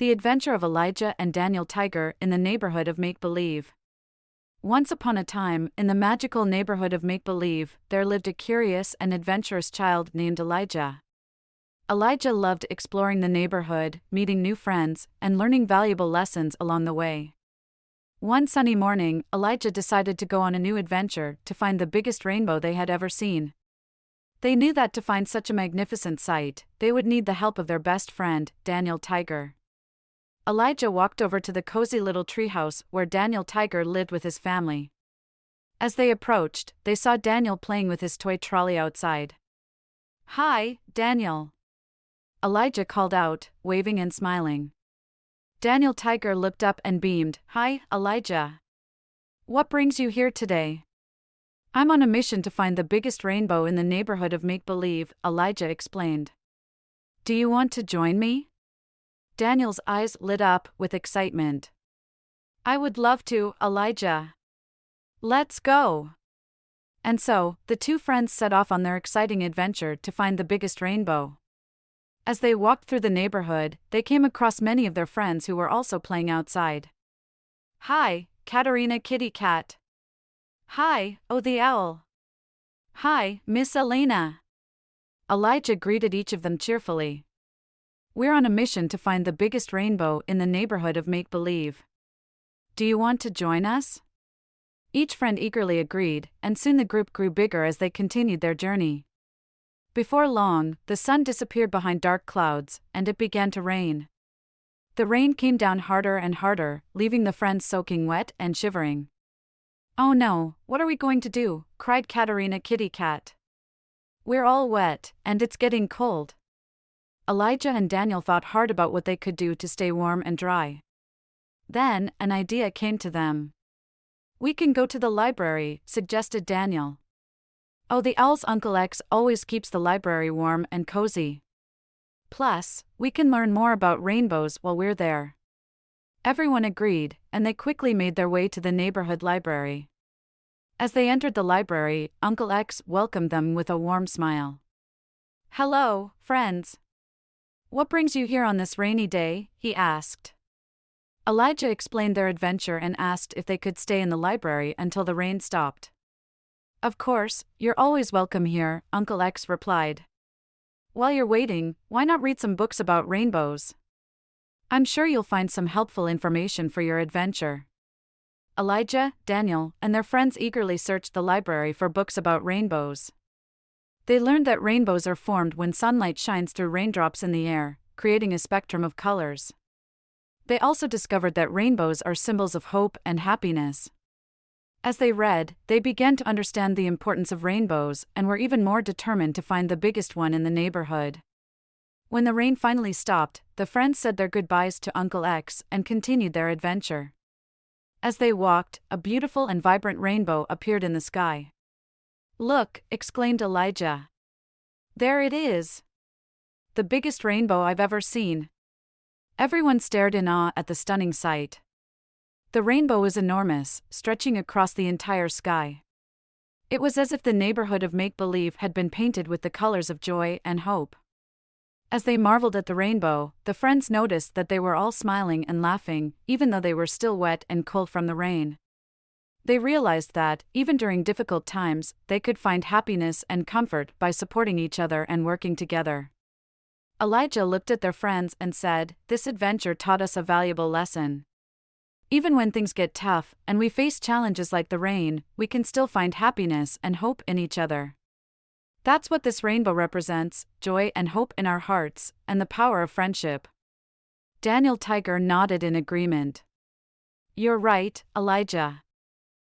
The Adventure of Elijah and Daniel Tiger in the Neighborhood of Make-Believe. Once upon a time, in the magical neighborhood of Make-Believe, there lived a curious and adventurous child named Elijah. Elijah loved exploring the neighborhood, meeting new friends, and learning valuable lessons along the way. One sunny morning, Elijah decided to go on a new adventure to find the biggest rainbow they had ever seen. They knew that to find such a magnificent sight, they would need the help of their best friend, Daniel Tiger. Elijah walked over to the cozy little treehouse where Daniel Tiger lived with his family. As they approached, they saw Daniel playing with his toy trolley outside. "Hi, Daniel," Elijah called out, waving and smiling. Daniel Tiger looked up and beamed. "Hi, Elijah. What brings you here today?" "I'm on a mission to find the biggest rainbow in the neighborhood of Make-Believe," Elijah explained. "Do you want to join me?" Daniel's eyes lit up with excitement. "I would love to, Elijah. Let's go." And so, the two friends set off on their exciting adventure to find the biggest rainbow. As they walked through the neighborhood, they came across many of their friends who were also playing outside. "Hi, Katerina Kitty Cat. Hi, Oh the Owl. Hi, Miss Elena." Elijah greeted each of them cheerfully. "We're on a mission to find the biggest rainbow in the neighborhood of Make-Believe. Do you want to join us?" Each friend eagerly agreed, and soon the group grew bigger as they continued their journey. Before long, the sun disappeared behind dark clouds, and it began to rain. The rain came down harder and harder, leaving the friends soaking wet and shivering. "Oh no, what are we going to do?" cried Katerina Kitty Cat. "We're all wet, and it's getting cold." Elijah and Daniel thought hard about what they could do to stay warm and dry. Then, an idea came to them. "We can go to the library," suggested Daniel. "Oh, the owl's Uncle X always keeps the library warm and cozy. Plus, we can learn more about rainbows while we're there." Everyone agreed, and they quickly made their way to the neighborhood library. As they entered the library, Uncle X welcomed them with a warm smile. "Hello, friends. What brings you here on this rainy day?" he asked. Elijah explained their adventure and asked if they could stay in the library until the rain stopped. "Of course, you're always welcome here," Uncle X replied. "While you're waiting, why not read some books about rainbows? I'm sure you'll find some helpful information for your adventure." Elijah, Daniel, and their friends eagerly searched the library for books about rainbows. They learned that rainbows are formed when sunlight shines through raindrops in the air, creating a spectrum of colors. They also discovered that rainbows are symbols of hope and happiness. As they read, they began to understand the importance of rainbows and were even more determined to find the biggest one in the neighborhood. When the rain finally stopped, the friends said their goodbyes to Uncle X and continued their adventure. As they walked, a beautiful and vibrant rainbow appeared in the sky. "Look," exclaimed Elijah. "There it is. The biggest rainbow I've ever seen." Everyone stared in awe at the stunning sight. The rainbow was enormous, stretching across the entire sky. It was as if the neighborhood of Make-Believe had been painted with the colors of joy and hope. As they marveled at the rainbow, the friends noticed that they were all smiling and laughing, even though they were still wet and cold from the rain. They realized that, even during difficult times, they could find happiness and comfort by supporting each other and working together. Elijah looked at their friends and said, "This adventure taught us a valuable lesson. Even when things get tough, and we face challenges like the rain, we can still find happiness and hope in each other. That's what this rainbow represents, joy and hope in our hearts, and the power of friendship." Daniel Tiger nodded in agreement. "You're right, Elijah.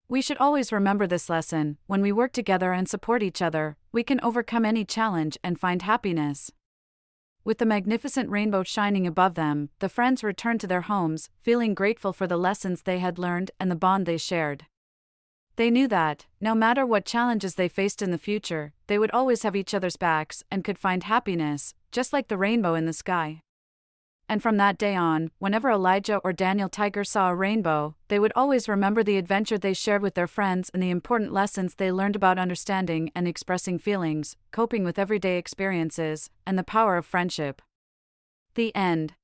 We should always remember this lesson. When we work together and support each other, we can overcome any challenge and find happiness." With the magnificent rainbow shining above them, the friends returned to their homes, feeling grateful for the lessons they had learned and the bond they shared. They knew that, no matter what challenges they faced in the future, they would always have each other's backs and could find happiness, just like the rainbow in the sky. And from that day on, whenever Elijah or Daniel Tiger saw a rainbow, they would always remember the adventure they shared with their friends and the important lessons they learned about understanding and expressing feelings, coping with everyday experiences, and the power of friendship. The end.